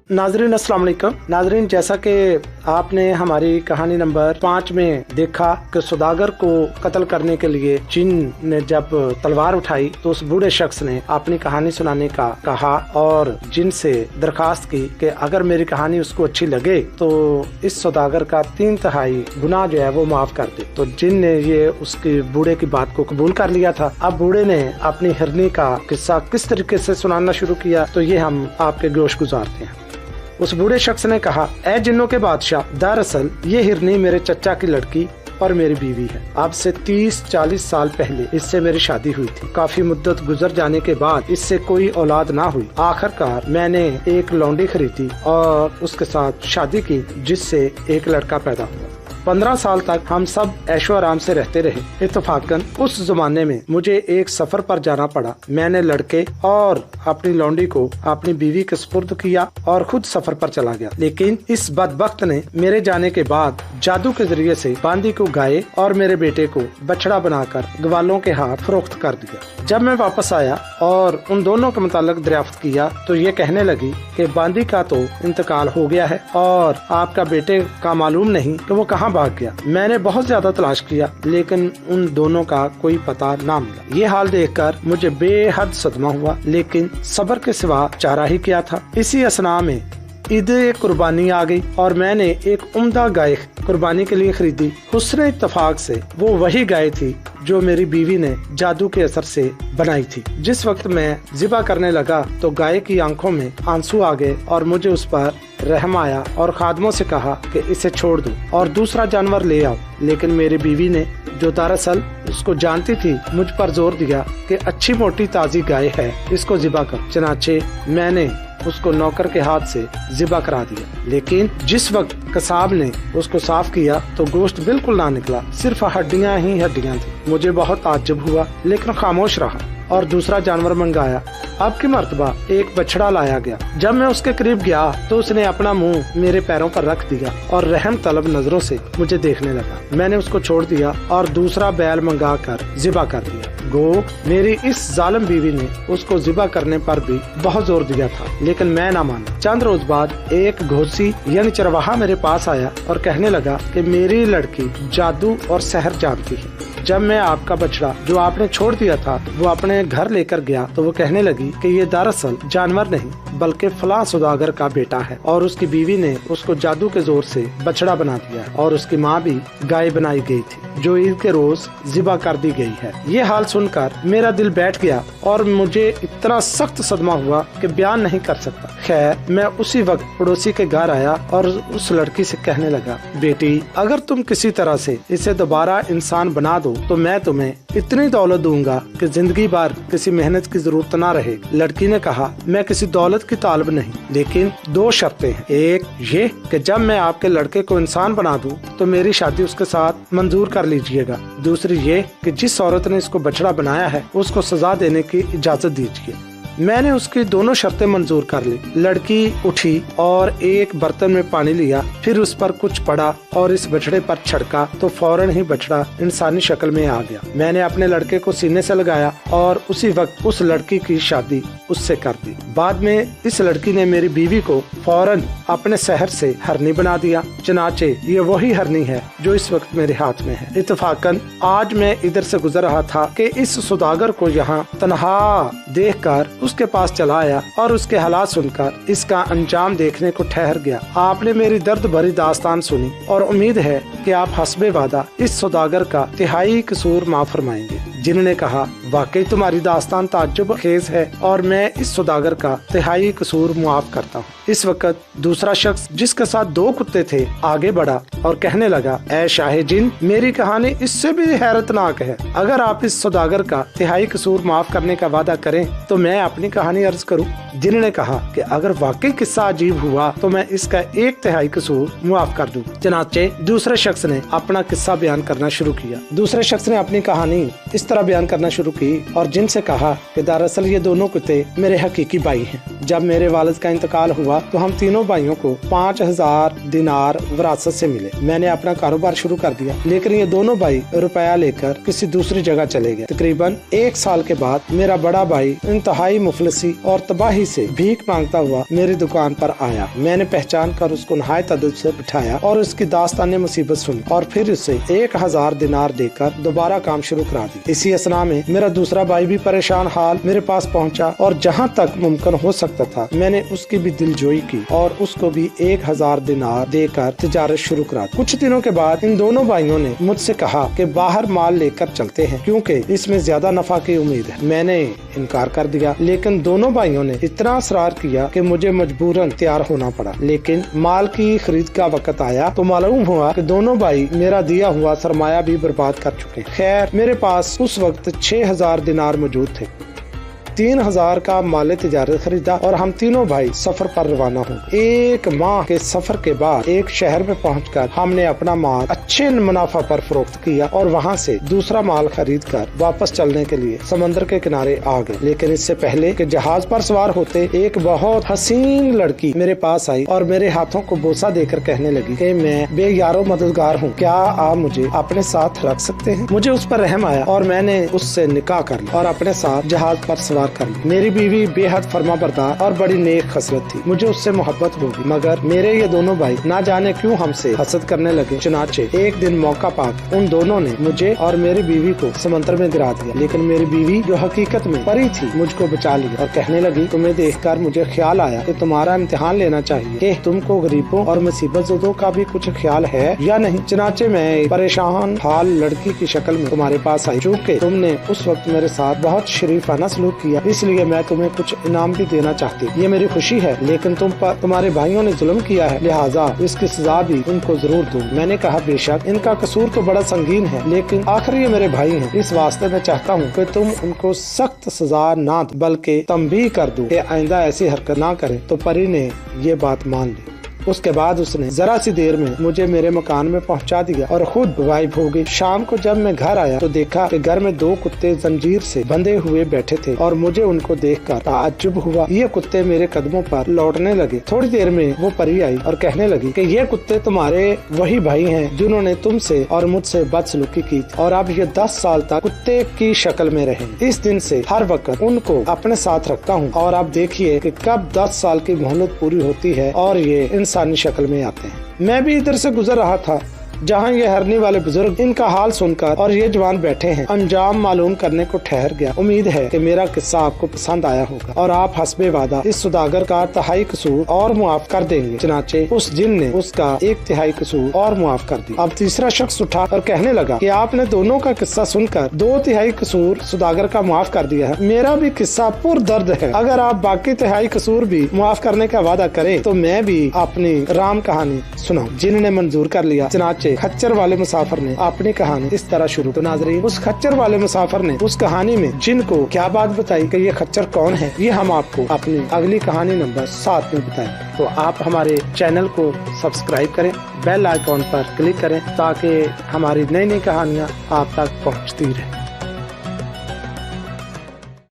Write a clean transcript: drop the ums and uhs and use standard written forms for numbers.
नाजरीन अस्सलाम वालेकुम। नाजरीन, जैसा कि आपने हमारी कहानी नंबर 5 में देखा कि सौदागर को कत्ल करने के लिए जिन ने जब तलवार उठाई तो उस बूढ़े शख्स ने अपनी कहानी सुनाने का कहा और जिन से दरखास्त की कि अगर मेरी कहानी उसको अच्छी लगे तो इस सौदागर का 3/3 गुनाह जो है वो माफ कर दे। तो जिन ने ये उसकी बूढ़े की बात को कबूल कर लिया था। अब बूढ़े ने अपनी हिरनी का किस्सा किस तरीके से सुनाना शुरू किया तो ये हम आपके गोश गुजारते हैं। उस बूढ़े शख्स ने कहा, ऐ जिन्नों के बादशाह, दरअसल ये हिरनी मेरे चचा की लड़की और मेरी बीवी है। अब से 30-40 साल पहले इससे मेरी शादी हुई थी। काफी मुद्दत गुजर जाने के बाद इससे कोई औलाद ना हुई। आखिरकार मैंने एक लौंडी खरीदी और उसके साथ शादी की जिससे एक लड़का पैदा हुआ। 15 साल तक हम सब ऐशो आराम से रहते रहे। इत्तफाकन उस जमाने में मुझे एक सफर पर जाना पड़ा। मैंने लड़के और अपनी लौंडी को अपनी बीवी के सुपुर्द किया और खुद सफर पर चला गया। लेकिन इस बदबख्त ने मेरे जाने के बाद जादू के जरिए से बांदी को गाय और मेरे बेटे को बछड़ा बनाकर ग्वालों के हाथ फरोख्त कर दिया। जब मैं वापस आया और उन दोनों के मुतालिक दरियाफ्त किया तो ये कहने लगी कि बांदी का तो इंतकाल हो गया है और आपका बेटे का मालूम नहीं कि वो कहाँ भाग गया। मैंने बहुत ज्यादा तलाश किया लेकिन उन दोनों का कोई पता ना मिला। ये हाल देखकर मुझे बेहद सदमा हुआ, लेकिन सब्र के सिवा चारा ही क्या था। इसी असना में ईद कुर्बानी आ गई और मैंने एक उम्दा गाय कुर्बानी के लिए खरीदी। हुस्न इत्तफाक से वो वही गाय थी जो मेरी बीवी ने जादू के असर से बनाई थी। जिस वक्त मैं ज़िबा करने लगा तो गाय की आंखों में आंसू आ गए और मुझे उस पर रहम आया और खादमों से कहा कि इसे छोड़ दो और दूसरा जानवर ले आओ। लेकिन मेरी बीवी ने, जो दरअसल उसको जानती थी, मुझ पर जोर दिया कि अच्छी मोटी ताज़ी गाय है, इसको ज़िबा कर। चनाचे मैंने उसको नौकर के हाथ से ज़िबा करा दिया। लेकिन जिस वक्त कसाब ने उसको साफ किया तो गोश्त बिल्कुल ना निकला, सिर्फ हड्डियां ही हड्डियां थी। मुझे बहुत ताज्जुब हुआ लेकिन खामोश रहा और दूसरा जानवर मंगाया। अब की मर्तबा एक बछड़ा लाया गया। जब मैं उसके करीब गया तो उसने अपना मुंह मेरे पैरों पर रख दिया और रहम तलब नजरों से मुझे देखने लगा। मैंने उसको छोड़ दिया और दूसरा बैल मंगा कर ज़िबा कर दिया। गो मेरी इस जालिम बीवी ने उसको ज़िबा करने पर भी बहुत जोर दिया था, लेकिन मैं ना माना। चंद रोज बाद एक घोसी यानी चरवाहा मेरे पास आया और कहने लगा कि मेरी लड़की जादू और सहर जानती है। जब मैं आपका बछड़ा जो आपने छोड़ दिया था वो अपने घर लेकर गया तो वो कहने लगी कि ये दरअसल जानवर नहीं बल्कि फलां सौदागर का बेटा है और उसकी बीवी ने उसको जादू के जोर से बछड़ा बना दिया और उसकी माँ भी गाय बनाई गई थी जो ईद के रोज ज़िबा कर दी गई है। ये हाल सुनकर मेरा दिल बैठ गया और मुझे इतना सख्त सदमा हुआ कि बयान नहीं कर सकता। खैर, मैं उसी वक्त पड़ोसी के घर आया और उस लड़की से कहने लगा, बेटी अगर तुम किसी तरह से इसे दोबारा इंसान बना दो तो मैं तुम्हें इतनी दौलत दूंगा कि जिंदगी भर किसी मेहनत की जरूरत ना रहे। लड़की ने कहा, मैं किसी दौलत की तालब नहीं, लेकिन 2 शर्तें हैं। एक ये कि जब मैं आपके लड़के को इंसान बना दूं तो मेरी शादी उसके साथ मंजूर कर लीजिएगा। दूसरी ये कि जिस औरत ने इसको बछड़ा बनाया है उसको सजा देने की इजाजत दीजिए। मैंने उसकी दोनों शर्तें मंजूर कर ली। लड़की उठी और एक बर्तन में पानी लिया, फिर उस पर कुछ पड़ा और इस बछड़े पर छिड़का तो फौरन ही बछड़ा इंसानी शक्ल में आ गया। मैंने अपने लड़के को सीने से लगाया और उसी वक्त उस लड़की की शादी उससे कर दी। बाद में इस लड़की ने मेरी बीवी को फौरन अपने शहर से हरनी बना दिया। चनाचे ये वही हरनी है जो इस वक्त मेरे हाथ में है। इत्तफाकन आज मैं इधर से गुजर रहा था कि इस सौदागर को यहाँ तन्हा देखकर उसके पास चला आया और उसके हालात सुनकर इसका अंजाम देखने को ठहर गया। आपने मेरी दर्द भरी दास्तान सुनी और उम्मीद है कि आप हस्बे वादा इस सौदागर का 1/3 कसूर माफ फरमाएंगे। जिन्होंने कहा, वाकई तुम्हारी दास्तान ताज्जुब खेज है और मैं इस सौदागर का 1/3 कसूर मुआफ करता हूँ। इस वक्त दूसरा शख्स जिसके साथ 2 कुत्ते थे आगे बढ़ा और कहने लगा, ऐ शाहे जिन, मेरी कहानी इससे भी हैरतनाक है। अगर आप इस सौदागर का 1/3 कसूर माफ करने का वादा करें तो मैं अपनी कहानी अर्ज करूं। जिन्होंने कहा कि अगर वाकई किस्सा अजीब हुआ तो मैं इसका 1/3 कसूर मुआफ कर दूं। चनाचे दूसरे शख्स ने अपना किस्सा बयान करना शुरू किया। दूसरे शख्स ने अपनी कहानी इस तरह तरह बयान करना शुरू की और जिनसे कहा कि दरअसल ये दोनों कुत्ते मेरे हकीकी भाई हैं। जब मेरे वालिद का इंतकाल हुआ तो हम तीनों भाइयों को 5000 दिनार विरासत से मिले। मैंने अपना कारोबार शुरू कर दिया, लेकिन ये दोनों भाई रुपया लेकर किसी दूसरी जगह चले गए। तकरीबन 1 साल के बाद मेरा बड़ा भाई इंतहाई मुफलिसी और तबाही से भीख मांगता हुआ मेरी दुकान पर आया। मैंने पहचान कर उसको नहायत अदब से बिठाया और उसकी दास्तान मुसीबत सुनी और फिर उसे 1000 दिनार देकर दोबारा काम शुरू करा दी। इसी असना में मेरा दूसरा भाई भी परेशान हाल मेरे पास पहुंचा और जहां तक मुमकिन हो सकता था मैंने उसकी भी दिलजोई की और उसको भी 1000 दिनार देकर तिजारत शुरू करा दी। कुछ दिनों के बाद इन दोनों भाइयों ने मुझसे कहा कि बाहर माल लेकर चलते हैं क्योंकि इसमें ज्यादा नफा की उम्मीद है। मैंने इनकार कर दिया, लेकिन दोनों भाइयों ने इतना असरार किया कि मुझे मजबूरन तैयार होना पड़ा। लेकिन माल की खरीद का वक्त आया तो मालूम हुआ कि दोनों भाई मेरा दिया हुआ सरमाया भी बर्बाद कर चुके। खैर मेरे पास उस वक्त 6000 दिनार मौजूद थे। 3000 का माल तिजारत खरीदा और हम तीनों भाई सफर पर रवाना हो गए। 1 माह के सफर के बाद एक शहर में पहुंचकर हमने अपना माल अच्छे मुनाफा पर फरोख्त किया और वहां से दूसरा माल खरीद कर वापस चलने के लिए समंदर के किनारे आ गए। लेकिन इससे पहले कि जहाज पर सवार होते एक बहुत हसीन लड़की मेरे पास आई और मेरे हाथों को बोसा देकर कहने लगी कि मैं बेयारो मददगार हूँ, क्या आप मुझे अपने साथ रख सकते हैं? मुझे उस पर रहम आया और मैंने उससे निकाह कर लिया और अपने साथ जहाज पर सवार कर ली। मेरी बीवी बेहद फरमाबरदार और बड़ी नेक खसलत थी। मुझे उससे मोहब्बत होगी, मगर मेरे ये दोनों भाई ना जाने क्यों हमसे हसद करने लगे। चुनाचे एक दिन मौका पाकर उन दोनों ने मुझे और मेरी बीवी को समंदर में गिरा दिया। लेकिन मेरी बीवी जो हकीकत में परी थी मुझको बचा लिया और कहने लगी, तुम्हें देखकर मुझे ख्याल आया कि तुम्हारा इम्तिहान लेना चाहिए कि तुमको गरीबों और मुसीबतज़दों का भी कुछ ख्याल है या नहीं। चुनाचे मैं परेशान हाल लड़की की शक्ल में तुम्हारे पास आई। चूँकि तुमने उस वक्त मेरे साथ बहुत शरीफाना सलूक किया, इसलिए मैं तुम्हें कुछ इनाम भी देना चाहती। ये मेरी खुशी है, लेकिन तुम पर तुम्हारे भाइयों ने जुल्म किया है, लिहाजा इसकी सजा भी उनको जरूर दूं। मैंने कहा, बेशक इनका कसूर तो बड़ा संगीन है, लेकिन आखिर ये मेरे भाई हैं। इस वास्ते मैं चाहता हूँ कि तुम उनको सख्त सजा ना दो, बल्कि तंबीह कर दो कि आइंदा ऐसी हरकत ना करें। तो परी ने ये बात मान ली। उसके बाद उसने जरा सी देर में मुझे मेरे मकान में पहुंचा दिया और खुद गायब हो गई। शाम को जब मैं घर आया तो देखा कि घर में 2 कुत्ते जंजीर से बंधे हुए बैठे थे और मुझे उनको देखकर ताज्जुब हुआ। ये कुत्ते मेरे कदमों पर लौटने लगे। थोड़ी देर में वो परी आई और कहने लगी कि ये कुत्ते तुम्हारे वही भाई हैं जिन्होंने तुमसे और मुझसे बदसलूकी की थी और अब ये 10 साल तक कुत्ते की शक्ल में रहे। इस दिन से हर वक्त उनको अपने साथ रखता हूँ और अब देखिए कि कब 10 साल की मोहलत पूरी होती है और ये इंसानी शक्ल में आते हैं। मैं भी इधर से गुजर रहा था जहाँ ये हरनी वाले बुजुर्ग इनका हाल सुनकर और ये जवान बैठे हैं अंजाम मालूम करने को ठहर गया। उम्मीद है कि मेरा किस्सा आपको पसंद आया होगा और आप हस्बे वादा इस सुदागर का तिहाई कसूर और मुआफ कर देंगे। चनाचे उस जिन ने उसका 1/3 कसूर और मुआफ कर दिया। अब तीसरा शख्स उठा और कहने लगा कि आपने दोनों का किस्सा सुनकर 2/3 कसूर सुदागर का मुआफ कर दिया है। मेरा भी किस्सा पुरदर्द है। अगर आप बाकी 1/3 कसूर भी मुआफ करने का वादा करें तो मैं भी अपनी राम कहानी सुनाऊं। जिन ने मंजूर कर लिया। चनाचे खच्चर वाले मुसाफिर ने अपनी कहानी इस तरह शुरू। तो नाज़रीन, उस खच्चर वाले मुसाफिर ने उस कहानी में जिन को क्या बात बताई कि ये खच्चर कौन है, ये हम आपको अपनी अगली कहानी नंबर 7 में बताएं। तो आप हमारे चैनल को सब्सक्राइब करें, बेल आइकॉन पर क्लिक करें ताकि हमारी नई नई कहानियाँ आप तक पहुँचती रहे।